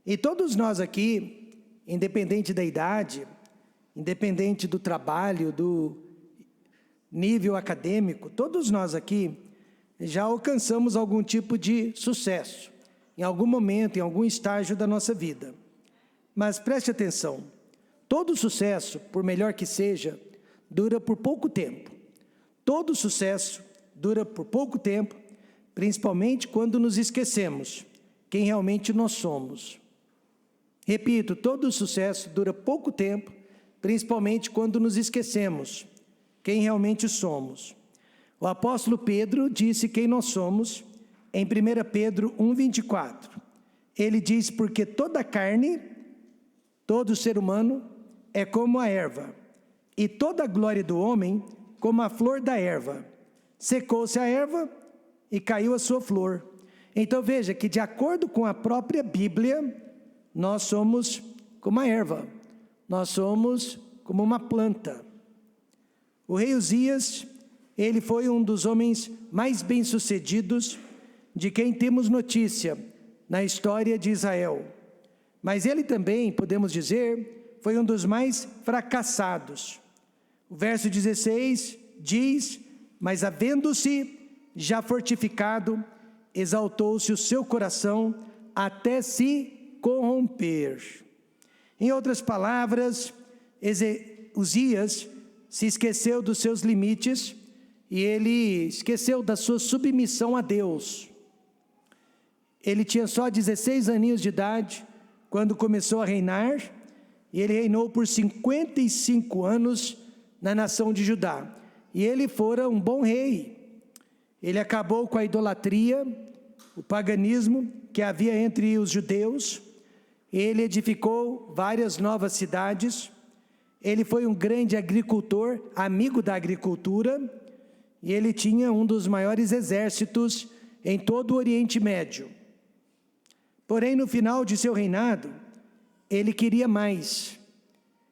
E todos nós aqui, independente da idade, independente do trabalho, do nível acadêmico, todos nós aqui já alcançamos algum tipo de sucesso, em algum momento, em algum estágio da nossa vida. Mas preste atenção, todo sucesso, por melhor que seja, dura por pouco tempo. Todo sucesso dura por pouco tempo, principalmente quando nos esquecemos quem realmente nós somos. Repito, todo sucesso dura pouco tempo, principalmente quando nos esquecemos quem realmente somos. O apóstolo Pedro disse quem nós somos em 1 Pedro 1,24. Ele diz, porque toda carne, todo ser humano é como a erva, e toda a glória do homem como a flor da erva. Secou-se a erva e caiu a sua flor. Então veja que de acordo com a própria Bíblia, nós somos como a erva, nós somos como uma planta. O rei Uzias, ele foi um dos homens mais bem-sucedidos de quem temos notícia na história de Israel. Mas ele também, podemos dizer, foi um dos mais fracassados. O verso 16 diz, mas havendo-se já fortificado, exaltou-se o seu coração até se corromper. Em outras palavras, Uzias se esqueceu dos seus limites e ele esqueceu da sua submissão a Deus. Ele tinha só 16 aninhos de idade quando começou a reinar, e ele reinou por 55 anos na nação de Judá. E ele fora um bom rei. Ele acabou com a idolatria, o paganismo que havia entre os judeus. Ele edificou várias novas cidades. Ele foi um grande agricultor, amigo da agricultura, e ele tinha um dos maiores exércitos em todo o Oriente Médio. Porém, no final de seu reinado, ele queria mais.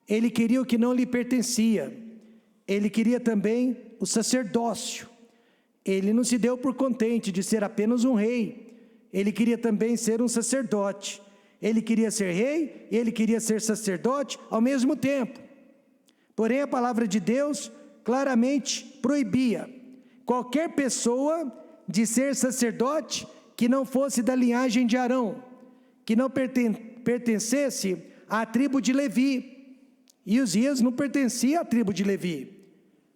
Ele queria o que não lhe pertencia. Ele queria também o sacerdócio. Ele não se deu por contente de ser apenas um rei. Ele queria também ser um sacerdote. Ele queria ser rei e ele queria ser sacerdote ao mesmo tempo. Porém, a palavra de Deus claramente proibia qualquer pessoa de ser sacerdote que não fosse da linhagem de Arão, que não pertencesse à tribo de Levi. E Uzias não pertencia à tribo de Levi.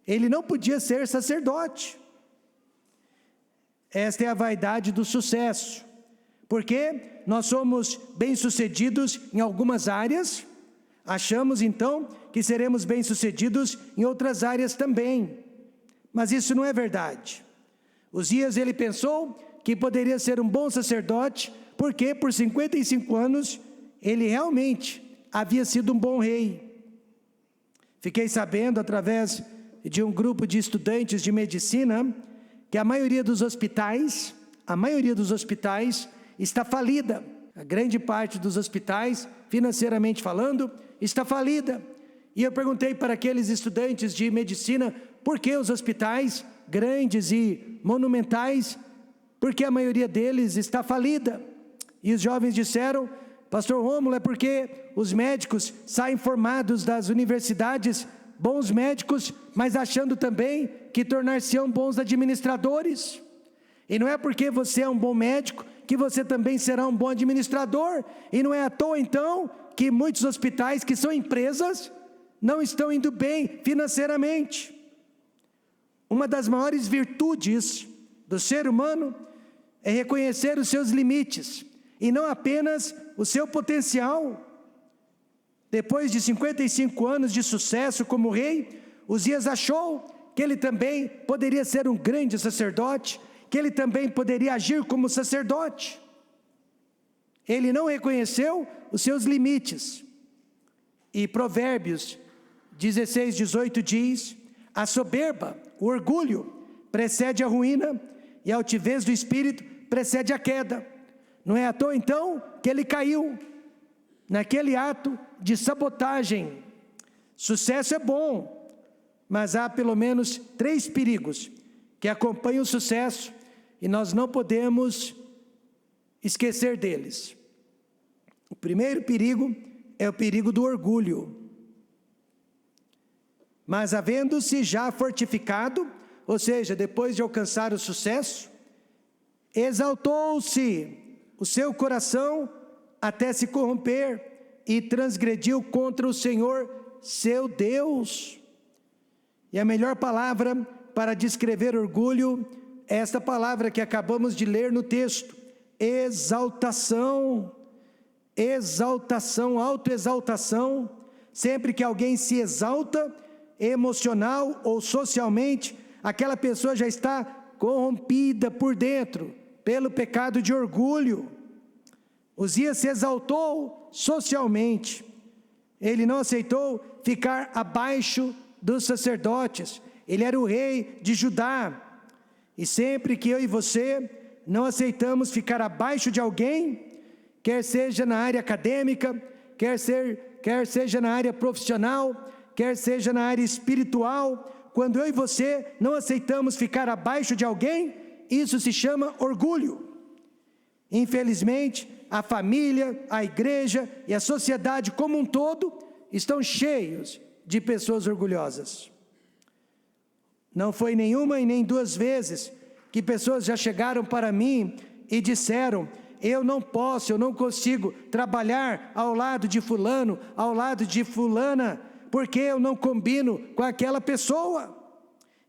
Ele não podia ser sacerdote. Esta é a vaidade do sucesso, porque nós somos bem-sucedidos em algumas áreas, achamos então que seremos bem-sucedidos em outras áreas também, mas isso não é verdade. Uzias, ele pensou que poderia ser um bom sacerdote, porque por 55 anos ele realmente havia sido um bom rei. Fiquei sabendo através de um grupo de estudantes de medicina que a maioria dos hospitais está falida. A grande parte dos hospitais, financeiramente falando, está falida. E eu perguntei para aqueles estudantes de medicina, por que os hospitais grandes e monumentais, por que a maioria deles está falida? E os jovens disseram, pastor Rômulo, é porque os médicos saem formados das universidades, bons médicos, mas achando também que tornar-se-ão bons administradores. E não é porque você é um bom médico que você também será um bom administrador. E não é à toa então que muitos hospitais que são empresas não estão indo bem financeiramente. Uma das maiores virtudes do ser humano é reconhecer os seus limites e não apenas o seu potencial. Depois de 55 anos de sucesso como rei, Uzias achou que ele também poderia ser um grande sacerdote, que ele também poderia agir como sacerdote. Ele não reconheceu os seus limites. E Provérbios 16:18 diz, a soberba, o orgulho, precede a ruína, e a altivez do espírito precede a queda. Não é à toa então que ele caiu naquele ato de sabotagem. Sucesso é bom, mas há pelo menos 3 perigos que acompanham o sucesso e nós não podemos esquecer deles. O primeiro perigo é o perigo do orgulho. Mas havendo-se já fortificado, ou seja, depois de alcançar o sucesso, exaltou-se o seu coração até se corromper e transgrediu contra o Senhor, seu Deus. E a melhor palavra para descrever orgulho é esta palavra que acabamos de ler no texto: exaltação. Exaltação, autoexaltação. Sempre que alguém se exalta, emocional ou socialmente, aquela pessoa já está corrompida por dentro, pelo pecado de orgulho. Uzias se exaltou socialmente. Ele não aceitou ficar abaixo dos sacerdotes. Ele era o rei de Judá. E sempre que eu e você não aceitamos ficar abaixo de alguém, quer seja na área acadêmica, quer seja na área profissional, quer seja na área espiritual, quando eu e você não aceitamos ficar abaixo de alguém, isso se chama orgulho. Infelizmente, a família, a igreja e a sociedade como um todo estão cheios de pessoas orgulhosas. Não foi nenhuma e nem duas vezes que pessoas já chegaram para mim e disseram: eu não posso, eu não consigo trabalhar ao lado de fulano, ao lado de fulana, porque eu não combino com aquela pessoa.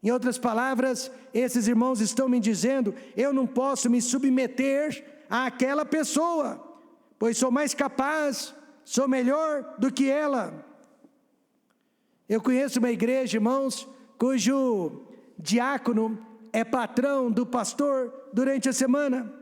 Em outras palavras, esses irmãos estão me dizendo: eu não posso me submeter àquela pessoa, pois sou mais capaz, sou melhor do que ela. Eu conheço uma igreja, irmãos, cujo diácono é patrão do pastor durante a semana.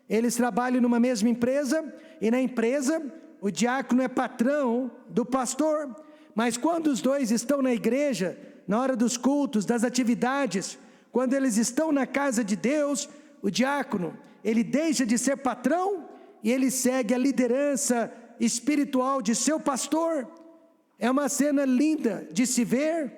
Eles trabalham numa mesma empresa, e na empresa o diácono é patrão do pastor. Mas quando os dois estão na igreja, na hora dos cultos, das atividades, quando eles estão na casa de Deus, o diácono, ele deixa de ser patrão e ele segue a liderança espiritual de seu pastor. É uma cena linda de se ver.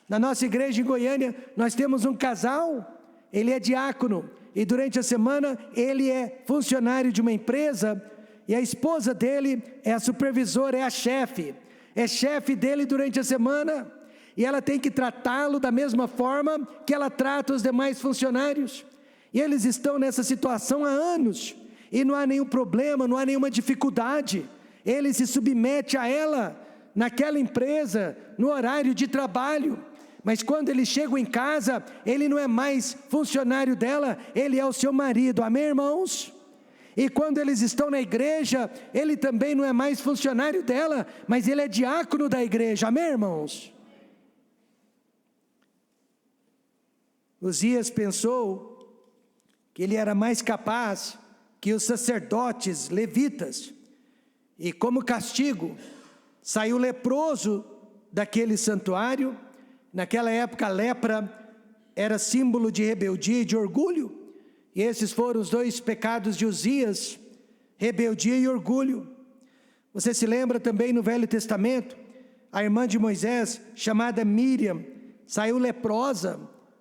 Na nossa igreja em Goiânia, nós temos um casal, ele é diácono, e durante a semana ele é funcionário de uma empresa, e a esposa dele é a supervisora, é a chefe. É chefe dele durante a semana, e ela tem que tratá-lo da mesma forma que ela trata os demais funcionários. E eles estão nessa situação há anos, e não há nenhum problema, não há nenhuma dificuldade. Ele se submete a ela, naquela empresa, no horário de trabalho. Mas quando eles chegam em casa, ele não é mais funcionário dela, ele é o seu marido. Amém, irmãos? E quando eles estão na igreja, ele também não é mais funcionário dela, mas ele é diácono da igreja. Amém, irmãos? Uzias pensou que ele era mais capaz que os sacerdotes levitas, e como castigo, saiu leproso daquele santuário. Naquela época a lepra era símbolo de rebeldia e de orgulho, e esses foram os dois pecados de Uzias: rebeldia e orgulho. Você se lembra também no Velho Testamento, a irmã de Moisés, chamada Míriam, saiu leprosa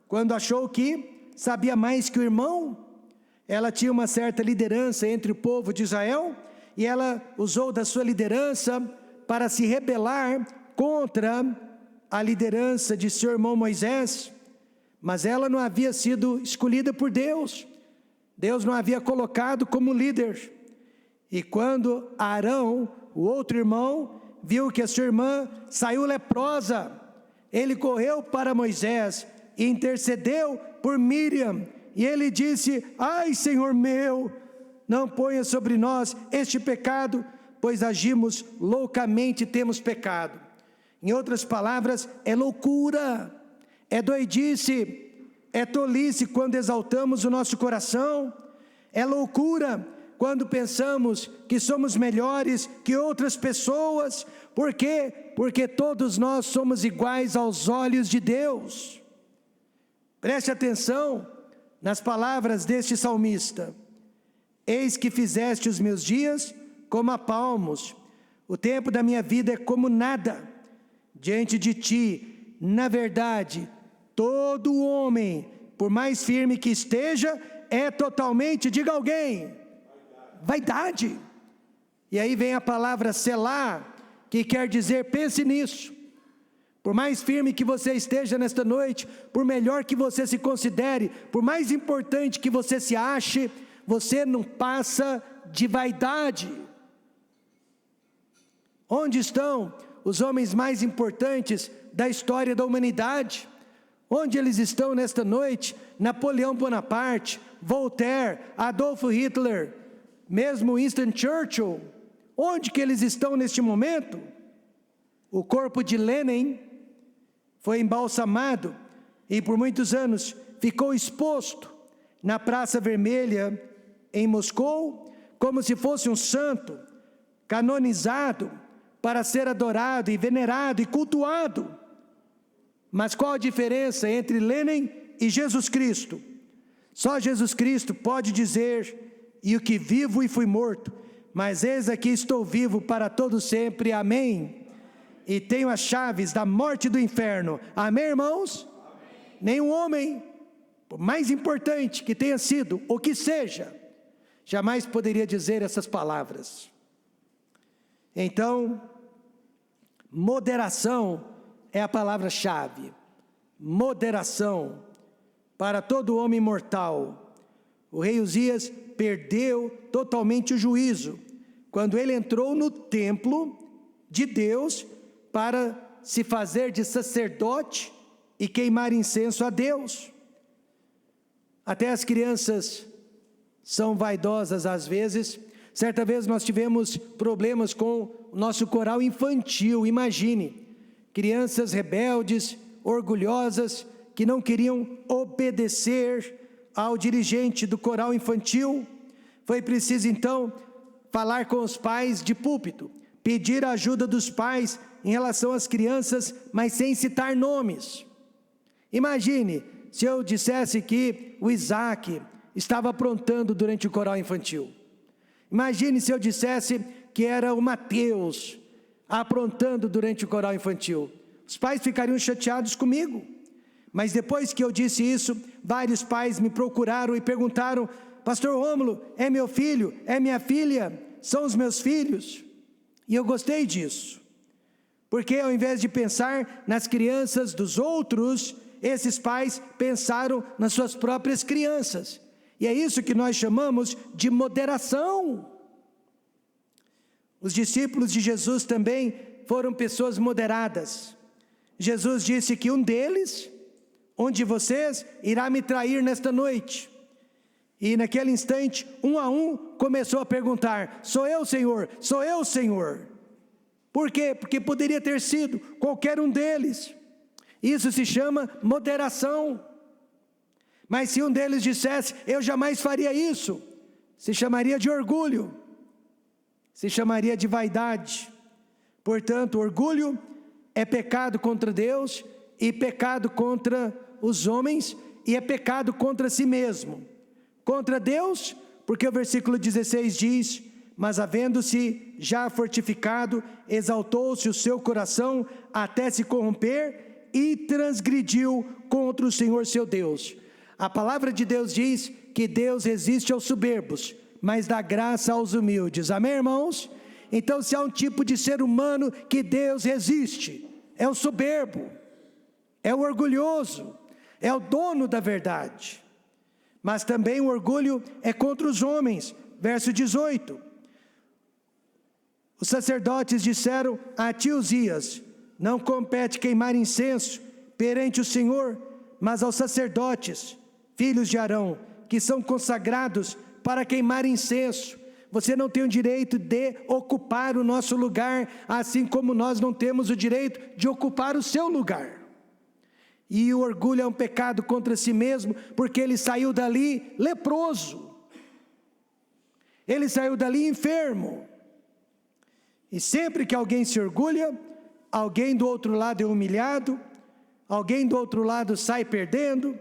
quando achou que sabia mais que o irmão. Ela tinha uma certa liderança entre o povo de Israel, e ela usou da sua liderança para se rebelar contra a liderança de seu irmão Moisés. Mas ela não havia sido escolhida por Deus. Deus não havia colocado como líder. E quando Arão, o outro irmão, viu que a sua irmã saiu leprosa, ele correu para Moisés e intercedeu por Míriam. E ele disse: ai, Senhor meu, não ponha sobre nós este pecado, pois agimos loucamente e temos pecado. Em outras palavras, é loucura, é doidice, é tolice quando exaltamos o nosso coração. É loucura quando pensamos que somos melhores que outras pessoas. Por quê? Porque todos nós somos iguais aos olhos de Deus. Preste atenção nas palavras deste salmista: eis que fizeste os meus dias como a palmos, o tempo da minha vida é como nada diante de ti. Na verdade, todo homem, por mais firme que esteja, é totalmente, diga alguém, vaidade. E aí vem a palavra selá, que quer dizer pense nisso. Por mais firme que você esteja nesta noite, por melhor que você se considere, por mais importante que você se ache, você não passa de vaidade. Onde estão os homens mais importantes da história da humanidade? Onde eles estão nesta noite? Napoleão Bonaparte, Voltaire, Adolf Hitler, mesmo Winston Churchill. Onde que eles estão neste momento? O corpo de Lenin foi embalsamado e por muitos anos ficou exposto na Praça Vermelha em Moscou, como se fosse um santo, canonizado para ser adorado e venerado e cultuado. Mas qual a diferença entre Lenin e Jesus Cristo? Só Jesus Cristo pode dizer, e o que vivo e fui morto, mas eis aqui estou vivo para todo sempre, amém. E tenho as chaves da morte e do inferno, amém, irmãos? Amém. Nenhum homem, por mais importante que tenha sido, ou que seja, jamais poderia dizer essas palavras. Então, moderação é a palavra-chave. Moderação para todo homem mortal. O rei Uzias perdeu totalmente o juízo quando ele entrou no templo de Deus para se fazer de sacerdote e queimar incenso a Deus. Até as crianças são vaidosas às vezes. Certa vez nós tivemos problemas com o nosso coral infantil. Imagine, crianças rebeldes, orgulhosas, que não queriam obedecer ao dirigente do coral infantil. Foi preciso então falar com os pais de púlpito, pedir a ajuda dos pais em relação às crianças, mas sem citar nomes. Imagine se eu dissesse que o Isaac estava aprontando durante o coral infantil. Imagine se eu dissesse que era o Mateus aprontando durante o coral infantil. Os pais ficariam chateados comigo. Mas depois que eu disse isso, vários pais me procuraram e perguntaram: Pastor Rômulo, é meu filho? É minha filha? São os meus filhos? E eu gostei disso. Porque ao invés de pensar nas crianças dos outros, esses pais pensaram nas suas próprias crianças. E é isso que nós chamamos de moderação. Os discípulos de Jesus também foram pessoas moderadas. Jesus disse que um deles, um de vocês, irá me trair nesta noite. E naquele instante, um a um, começou a perguntar: sou eu, Senhor? Sou eu, Senhor? Por quê? Porque poderia ter sido qualquer um deles. Isso se chama moderação. Mas se um deles dissesse: eu jamais faria isso, se chamaria de orgulho, se chamaria de vaidade. Portanto, orgulho é pecado contra Deus, e pecado contra os homens, e é pecado contra si mesmo. Contra Deus, porque o versículo 16 diz: mas havendo-se já fortificado, exaltou-se o seu coração até se corromper, e transgrediu contra o Senhor seu Deus. A palavra de Deus diz que Deus resiste aos soberbos, mas dá graça aos humildes. Amém, irmãos? Então, se há um tipo de ser humano que Deus resiste, é o soberbo, é o orgulhoso, é o dono da verdade. Mas também o orgulho é contra os homens. Verso 18. Os sacerdotes disseram a ti, Uzias: não compete queimar incenso perante o Senhor, mas aos sacerdotes, filhos de Arão, que são consagrados para queimar incenso. Você não tem o direito de ocupar o nosso lugar, assim como nós não temos o direito de ocupar o seu lugar. E o orgulho é um pecado contra si mesmo, porque ele saiu dali leproso. Ele saiu dali enfermo. E sempre que alguém se orgulha, alguém do outro lado é humilhado, alguém do outro lado sai perdendo,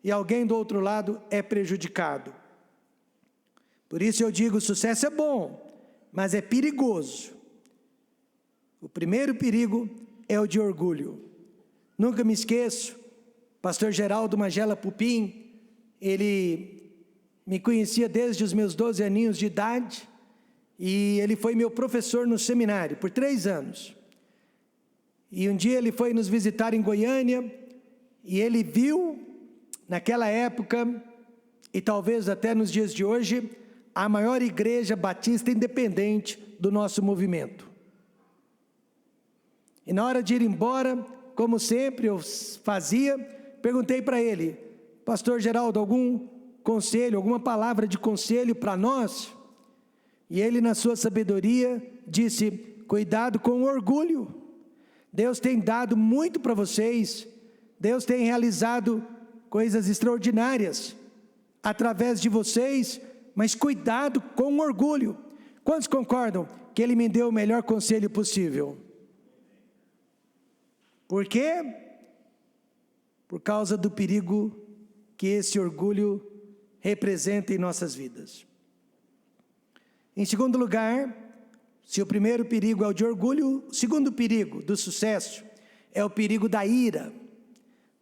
e alguém do outro lado é prejudicado. Por isso eu digo, o sucesso é bom, mas é perigoso. O primeiro perigo é o de orgulho. Nunca me esqueço, pastor Geraldo Magela Pupim, ele me conhecia desde os meus 12 aninhos de idade, e ele foi meu professor no seminário por 3 anos. E um dia ele foi nos visitar em Goiânia, e ele viu, naquela época, e talvez até nos dias de hoje, a maior igreja batista independente do nosso movimento. E na hora de ir embora, como sempre eu fazia, perguntei para ele: pastor Geraldo, algum conselho, alguma palavra de conselho para nós? E ele, na sua sabedoria, disse: cuidado com o orgulho. Deus tem dado muito para vocês, Deus tem realizado coisas extraordinárias através de vocês, mas cuidado com o orgulho. Quantos concordam que ele me deu o melhor conselho possível? Por quê? Por causa do perigo que esse orgulho representa em nossas vidas. Em segundo lugar, se o primeiro perigo é o de orgulho, o segundo perigo do sucesso é o perigo da ira.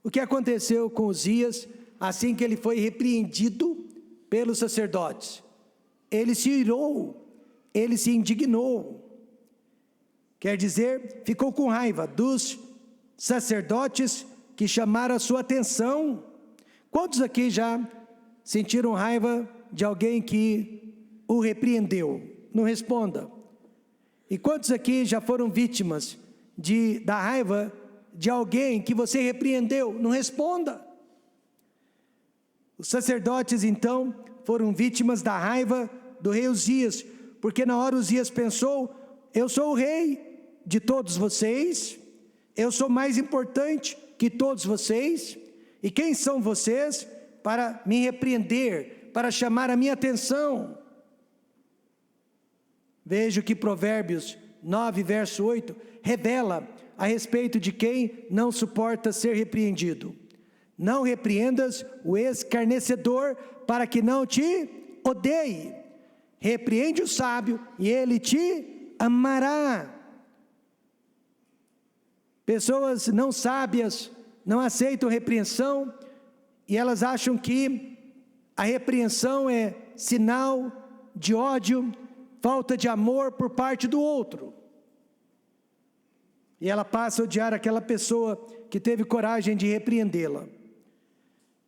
O que aconteceu com Uzias assim que ele foi repreendido pelos sacerdotes? Ele se irou, ele se indignou. Quer dizer, ficou com raiva dos sacerdotes que chamaram a sua atenção. Quantos aqui já sentiram raiva de alguém que o repreendeu? Não responda. E quantos aqui já foram vítimas da raiva de alguém que você repreendeu? Não responda. Os sacerdotes então foram vítimas da raiva do rei Uzias, porque na hora Uzias pensou: eu sou o rei de todos vocês, eu sou mais importante que todos vocês, e quem são vocês para me repreender, para chamar a minha atenção? Veja que Provérbios 9, verso 8, revela a respeito de quem não suporta ser repreendido. Não repreendas o escarnecedor, para que não te odeie. Repreende o sábio, e ele te amará. Pessoas não sábias não aceitam repreensão, e elas acham que a repreensão é sinal de ódio, falta de amor por parte do outro. E ela passa a odiar aquela pessoa que teve coragem de repreendê-la.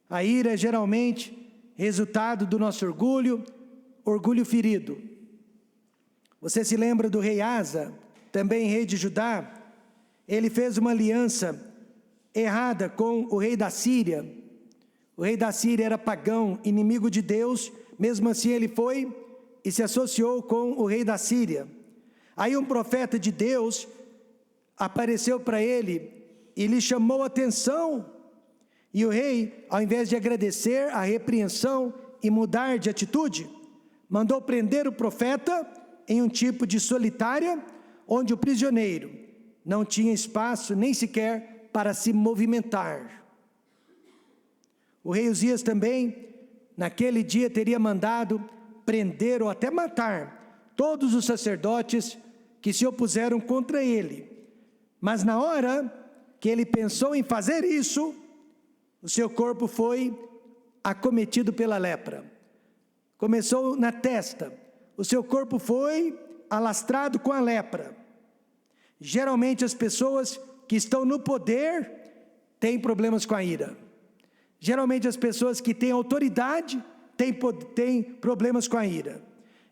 A ira é geralmente resultado do nosso orgulho ferido. Você se lembra do rei Asa, também rei de Judá? Ele fez uma aliança errada com o rei da Síria. O rei da Síria era pagão, inimigo de Deus. Mesmo assim ele foi e se associou com o rei da Síria. Aí um profeta de Deus apareceu para ele e lhe chamou a atenção. E o rei, ao invés de agradecer a repreensão e mudar de atitude, mandou prender o profeta em um tipo de solitária, onde o prisioneiro não tinha espaço nem sequer para se movimentar. O rei Uzias também, naquele dia, teria mandado prender ou até matar todos os sacerdotes que se opuseram contra ele. Mas na hora que ele pensou em fazer isso, o seu corpo foi acometido pela lepra. Começou na testa. O seu corpo foi alastrado com a lepra. Geralmente as pessoas que estão no poder têm problemas com a ira. Geralmente as pessoas que têm autoridade têm problemas com a ira.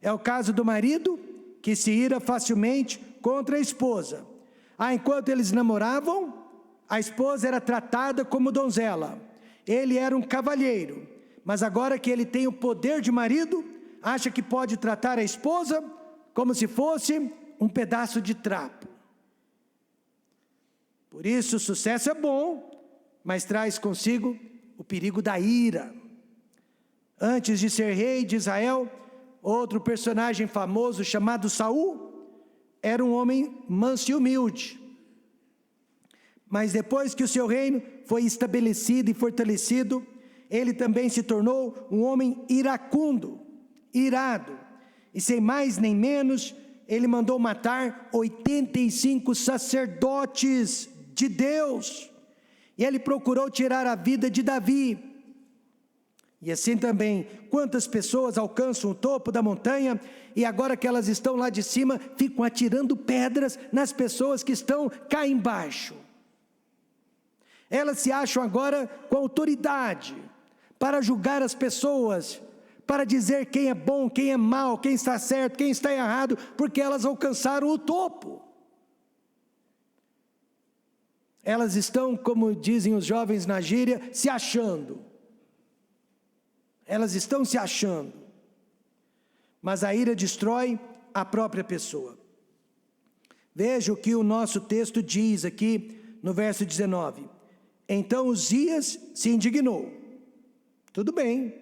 É o caso do marido que se ira facilmente contra a esposa. Enquanto eles namoravam, a esposa era tratada como donzela. Ele era um cavalheiro. Mas agora que ele tem o poder de marido, acha que pode tratar a esposa como se fosse um pedaço de trapo. Por isso o sucesso é bom, mas traz consigo o perigo da ira. Antes de ser rei de Israel, outro personagem famoso chamado Saul era um homem manso e humilde. Mas depois que o seu reino foi estabelecido e fortalecido, ele também se tornou um homem iracundo, irado. E sem mais nem menos, ele mandou matar 85 sacerdotes de Deus. E ele procurou tirar a vida de Davi. E assim também, quantas pessoas alcançam o topo da montanha e agora que elas estão lá de cima, ficam atirando pedras nas pessoas que estão cá embaixo. Elas se acham agora com autoridade para julgar as pessoas, para dizer quem é bom, quem é mau, quem está certo, quem está errado, porque elas alcançaram o topo. Elas estão, como dizem os jovens na gíria, se achando. Elas estão se achando. Mas a ira destrói a própria pessoa. Veja o que o nosso texto diz aqui no verso 19. Então Uzias se indignou. Tudo bem.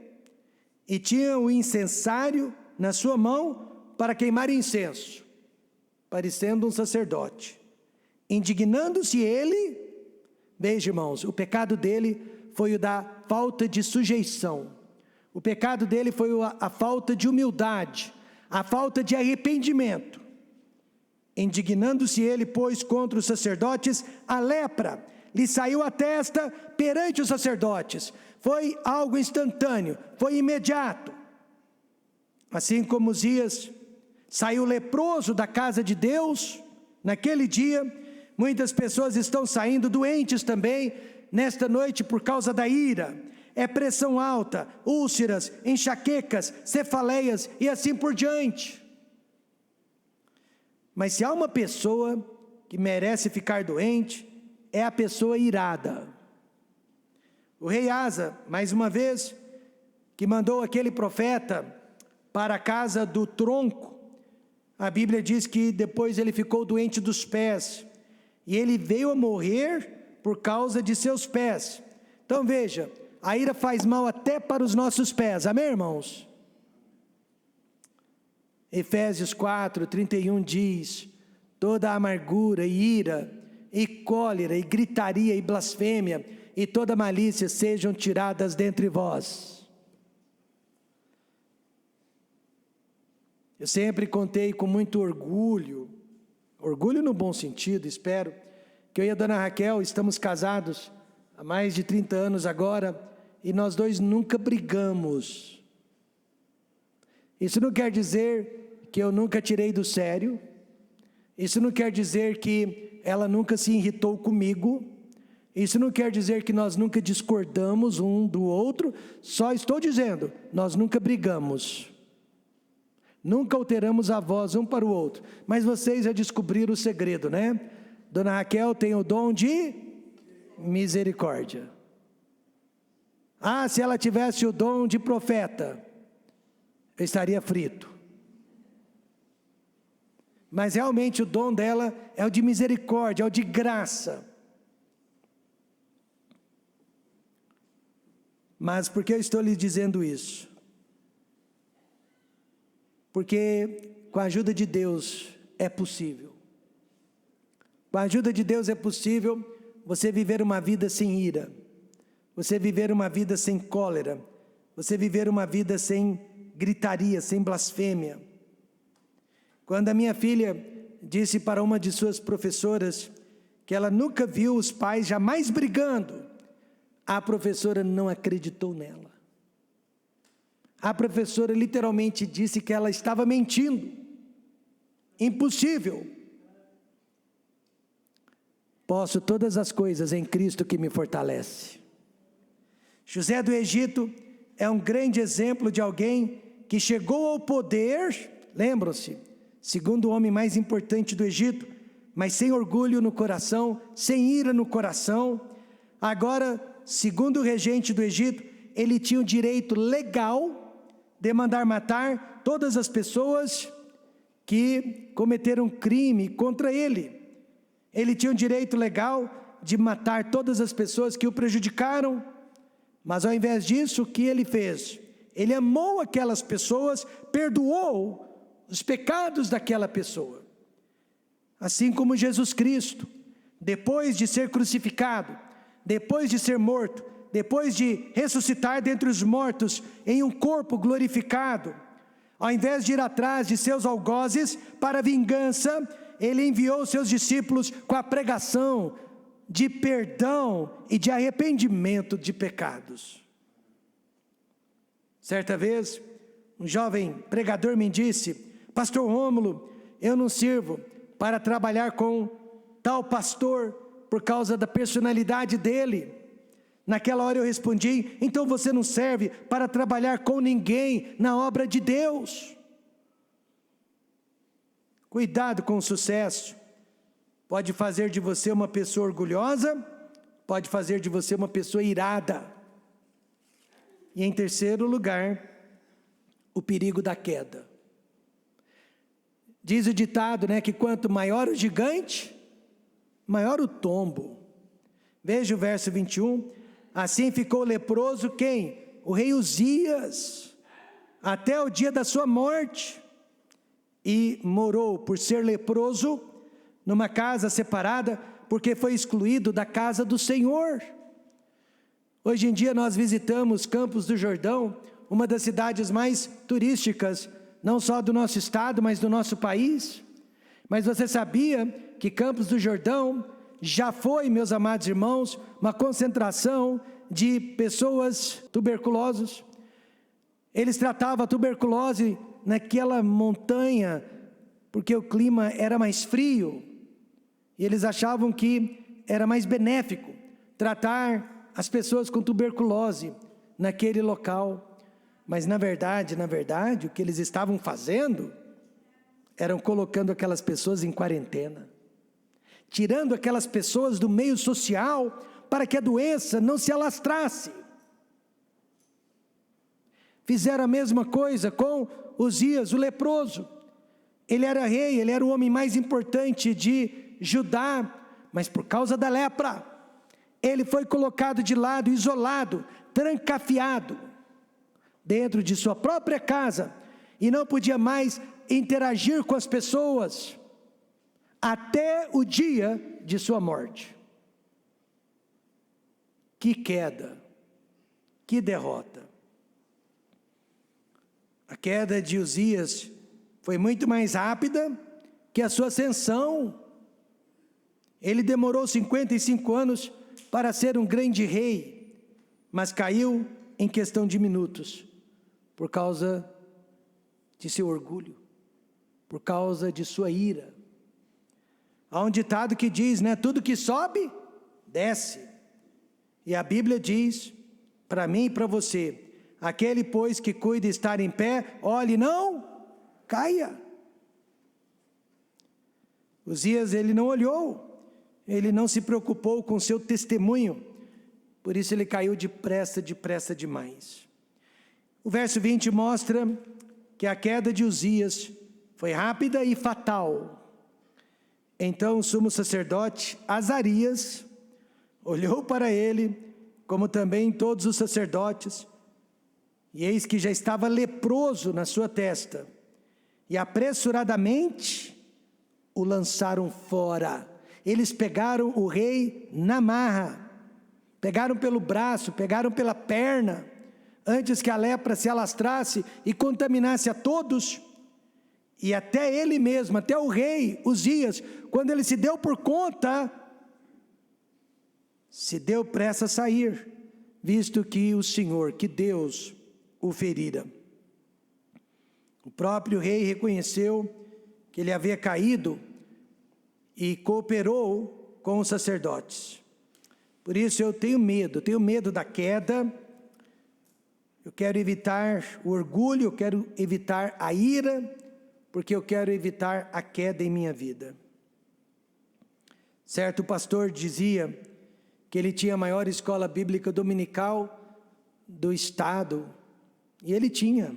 E tinha o incensário na sua mão para queimar incenso, parecendo um sacerdote. Indignando-se ele, veja, irmãos, o pecado dele foi o da falta de sujeição. O pecado dele foi a falta de humildade, a falta de arrependimento. Indignando-se ele, pois, contra os sacerdotes, a lepra lhe saiu à testa perante os sacerdotes. Foi algo instantâneo, foi imediato. Assim como Uzias saiu leproso da casa de Deus, naquele dia, muitas pessoas estão saindo doentes também, nesta noite por causa da ira. É pressão alta, úlceras, enxaquecas, cefaleias e assim por diante. Mas se há uma pessoa que merece ficar doente, é a pessoa irada. O rei Asa, mais uma vez, que mandou aquele profeta para a casa do tronco, a Bíblia diz que depois ele ficou doente dos pés, e ele veio a morrer por causa de seus pés. Então veja, a ira faz mal até para os nossos pés, amém, irmãos? Efésios 4:31 diz: toda amargura e ira, e cólera, e gritaria, e blasfêmia, e toda malícia sejam tiradas dentre vós. Eu sempre contei com muito orgulho no bom sentido, espero, que eu e a dona Raquel estamos casados há mais de 30 anos agora, e nós dois nunca brigamos. Isso não quer dizer que eu nunca tirei do sério, isso não quer dizer que ela nunca se irritou comigo, isso não quer dizer que nós nunca discordamos um do outro, só estou dizendo, nós nunca brigamos, nunca alteramos a voz um para o outro. Mas vocês já descobriram o segredo, né? Dona Raquel tem o dom de misericórdia. Ah, se ela tivesse o dom de profeta, eu estaria frito. Mas realmente o dom dela é o de misericórdia, é o de graça. Mas por que eu estou lhe dizendo isso? Porque com a ajuda de Deus é possível. Com a ajuda de Deus é possível você viver uma vida sem ira, você viver uma vida sem cólera, você viver uma vida sem gritaria, sem blasfêmia. Quando a minha filha disse para uma de suas professoras que ela nunca viu os pais jamais brigando, a professora não acreditou nela. A professora literalmente disse que ela estava mentindo. Impossível. Posso todas as coisas em Cristo que me fortalece. José do Egito é um grande exemplo de alguém que chegou ao poder, lembram-se, segundo o homem mais importante do Egito, mas sem orgulho no coração, sem ira no coração. Agora, segundo o regente do Egito, ele tinha o direito legal de mandar matar todas as pessoas que cometeram crime contra ele. Ele tinha o direito legal de matar todas as pessoas que o prejudicaram, mas ao invés disso, o que ele fez? Ele amou aquelas pessoas, perdoou os pecados daquela pessoa. Assim como Jesus Cristo, depois de ser crucificado, depois de ser morto, depois de ressuscitar dentre os mortos em um corpo glorificado, ao invés de ir atrás de seus algozes para vingança, ele enviou seus discípulos com a pregação de perdão e de arrependimento de pecados. Certa vez, um jovem pregador me disse: Pastor Rômulo, eu não sirvo para trabalhar com tal pastor por causa da personalidade dele. Naquela hora eu respondi: então você não serve para trabalhar com ninguém na obra de Deus. Cuidado com o sucesso. Pode fazer de você uma pessoa orgulhosa, pode fazer de você uma pessoa irada. E em terceiro lugar, o perigo da queda. Diz o ditado, que quanto maior o gigante, maior o tombo. Veja o verso 21. Assim ficou leproso quem? O rei Uzias, até o dia da sua morte. E morou, por ser leproso, numa casa separada, porque foi excluído da casa do Senhor. Hoje em dia nós visitamos Campos do Jordão, uma das cidades mais turísticas, não só do nosso estado, mas do nosso país. Mas você sabia que Campos do Jordão já foi, meus amados irmãos, uma concentração de pessoas tuberculosas? Eles tratavam a tuberculose naquela montanha, porque o clima era mais frio, e eles achavam que era mais benéfico tratar as pessoas com tuberculose naquele local. Mas na verdade, o que eles estavam fazendo, eram colocando aquelas pessoas em quarentena, tirando aquelas pessoas do meio social, para que a doença não se alastrasse. Fizeram a mesma coisa com Uzias, o leproso. Ele era rei, ele era o homem mais importante de Judá, mas por causa da lepra, ele foi colocado de lado, isolado, trancafiado, dentro de sua própria casa, e não podia mais interagir com as pessoas, até o dia de sua morte. Que queda, que derrota. A queda de Uzias foi muito mais rápida que a sua ascensão. Ele demorou 55 anos para ser um grande rei, mas caiu em questão de minutos, por causa de seu orgulho, por causa de sua ira. Há um ditado que diz, tudo que sobe, desce. E a Bíblia diz, para mim e para você: aquele, pois, que cuida estar em pé, olhe, não caia. Uzias, ele não olhou, ele não se preocupou com seu testemunho, por isso ele caiu depressa demais. O verso 20 mostra que a queda de Uzias foi rápida e fatal. Então o sumo sacerdote Azarias olhou para ele, como também todos os sacerdotes, e eis que já estava leproso na sua testa, e apressuradamente o lançaram fora. Eles pegaram o rei na marra, pegaram pelo braço, pegaram pela perna, antes que a lepra se alastrasse e contaminasse a todos. E até ele mesmo, até o rei Uzias, quando ele se deu por conta, se deu pressa a sair, visto que o Senhor, que Deus, o ferira. O próprio rei reconheceu que ele havia caído e cooperou com os sacerdotes. Por isso eu tenho medo da queda. Eu quero evitar o orgulho, eu quero evitar a ira, porque eu quero evitar a queda em minha vida. Certo pastor dizia que ele tinha a maior escola bíblica dominical do estado, e ele tinha.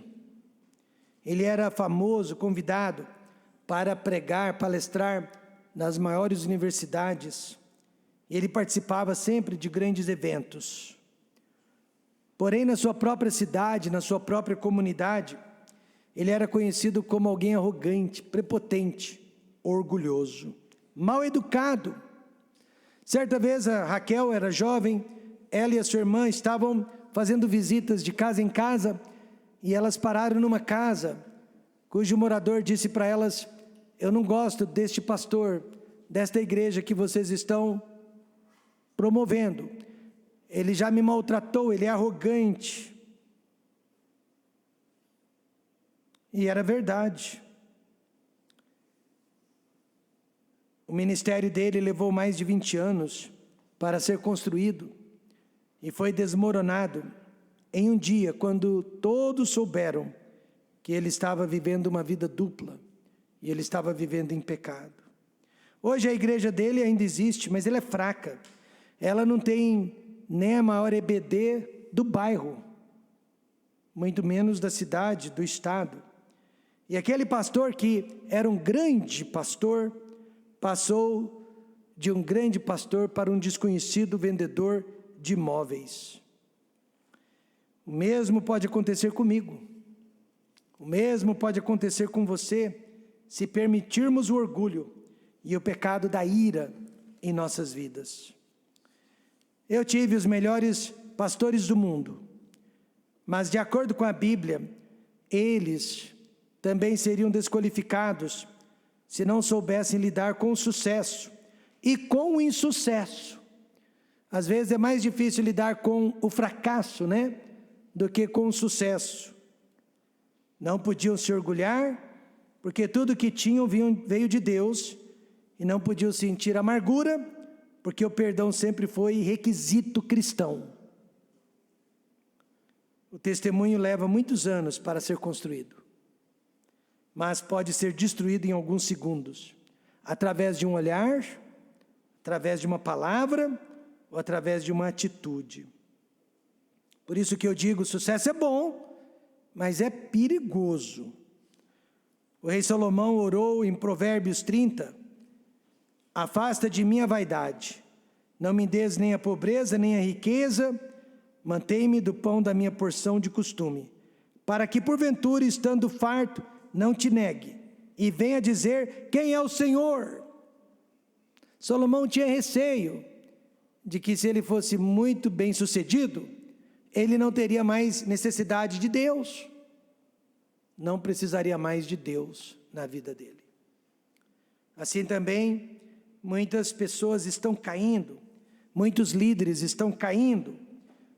Ele era famoso, convidado para pregar, palestrar nas maiores universidades, e ele participava sempre de grandes eventos. Porém, na sua própria cidade, na sua própria comunidade, ele era conhecido como alguém arrogante, prepotente, orgulhoso, mal educado. Certa vez a Raquel era jovem, ela e a sua irmã estavam fazendo visitas de casa em casa, e elas pararam numa casa, cujo morador disse para elas: eu não gosto deste pastor, desta igreja que vocês estão promovendo. Ele já me maltratou, ele é arrogante. E era verdade. O ministério dele levou mais de 20 anos para ser construído e foi desmoronado em um dia, quando todos souberam que ele estava vivendo uma vida dupla e ele estava vivendo em pecado. Hoje a igreja dele ainda existe, mas ela é fraca. Ela não tem nem a maior EBD do bairro, muito menos da cidade, do estado. E aquele pastor, que era um grande pastor, passou de um grande pastor para um desconhecido vendedor de imóveis. O mesmo pode acontecer comigo. O mesmo pode acontecer com você, se permitirmos o orgulho e o pecado da ira em nossas vidas. Eu tive os melhores pastores do mundo, mas de acordo com a Bíblia, eles também seriam desqualificados se não soubessem lidar com o sucesso e com o insucesso. Às vezes é mais difícil lidar com o fracasso, né, do que com o sucesso. Não podiam se orgulhar, porque tudo que tinham veio de Deus, e não podiam sentir amargura, porque o perdão sempre foi requisito cristão. O testemunho leva muitos anos para ser construído, mas pode ser destruído em alguns segundos, através de um olhar, através de uma palavra, ou através de uma atitude. Por isso que eu digo, sucesso é bom, mas é perigoso. O rei Salomão orou em Provérbios 30, afasta de mim a vaidade, não me des nem a pobreza, nem a riqueza, mantém-me do pão da minha porção de costume, para que porventura, estando farto, não te negue, e venha dizer, quem é o Senhor? Salomão tinha receio de que, se ele fosse muito bem sucedido, ele não teria mais necessidade de Deus, não precisaria mais de Deus na vida dele. Assim também, muitas pessoas estão caindo, muitos líderes estão caindo.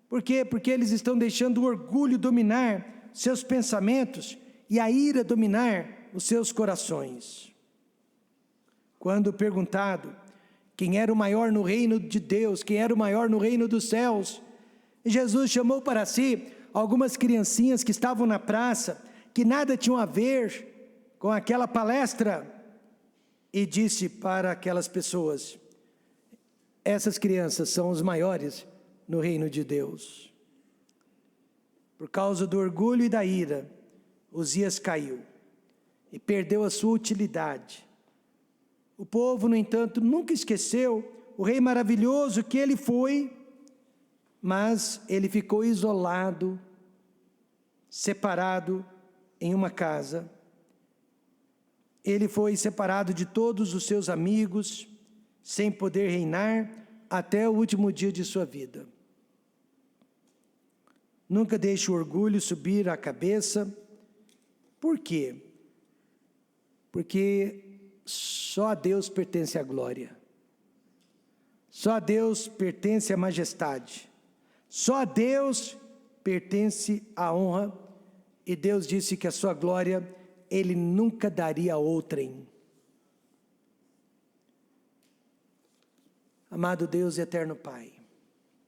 Por quê? Porque eles estão deixando o orgulho dominar seus pensamentos e a ira dominar os seus corações. Quando perguntado quem era o maior no reino de Deus, quem era o maior no reino dos céus, Jesus chamou para si algumas criancinhas que estavam na praça, que nada tinham a ver com aquela palestra, e disse para aquelas pessoas, essas crianças são os maiores no reino de Deus. Por causa do orgulho e da ira, Uzias caiu e perdeu a sua utilidade. O povo, no entanto, nunca esqueceu o rei maravilhoso que ele foi, mas ele ficou isolado, separado em uma casa. Ele foi separado de todos os seus amigos, sem poder reinar até o último dia de sua vida. Nunca deixe o orgulho subir à cabeça. Por quê? Porque só a Deus pertence a glória. Só a Deus pertence a majestade. Só a Deus pertence a honra. E Deus disse que a sua glória Ele nunca daria a outrem. Amado Deus e eterno Pai,